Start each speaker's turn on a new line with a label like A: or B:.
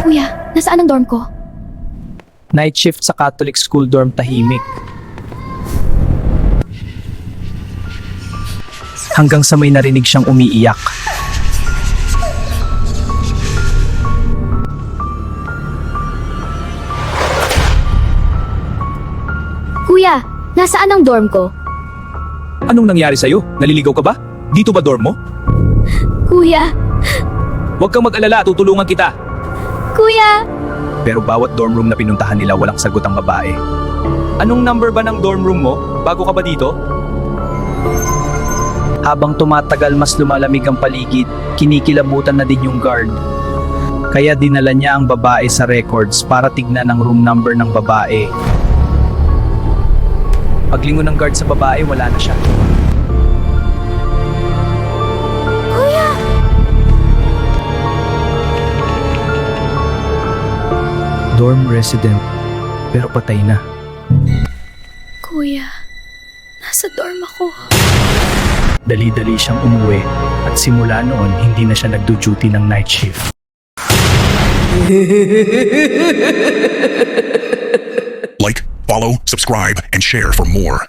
A: Kuya, nasaan ang dorm ko?
B: Night shift sa Catholic school dorm, tahimik. Hanggang sa may narinig siyang umiiyak.
A: Kuya, nasaan ang dorm ko?
B: Anong nangyari sa'yo? Naliligaw ka ba? Dito ba dorm mo?
A: Kuya,
B: Huwag kang mag-alala, tutulungan kita.
A: kuya!
B: Pero bawat dorm room na pinuntahan nila walang sagot ang babae. Anong number ba ng dorm room mo? Bago ka ba dito? Habang tumatagal mas lumalamig ang paligid, kinikilabutan na din yung guard. Kaya dinala niya ang babae sa records para tignan ang room number ng babae. Paglingon ng guard sa babae, wala na siya.
A: Kuya!
B: Dorm resident, pero patay na.
A: Kuya, nasa dorm ako.
B: Dali-dali siyang umuwi at simula noon hindi na siya nagdo-duty ng night shift.
C: Like, follow, subscribe, and share for more.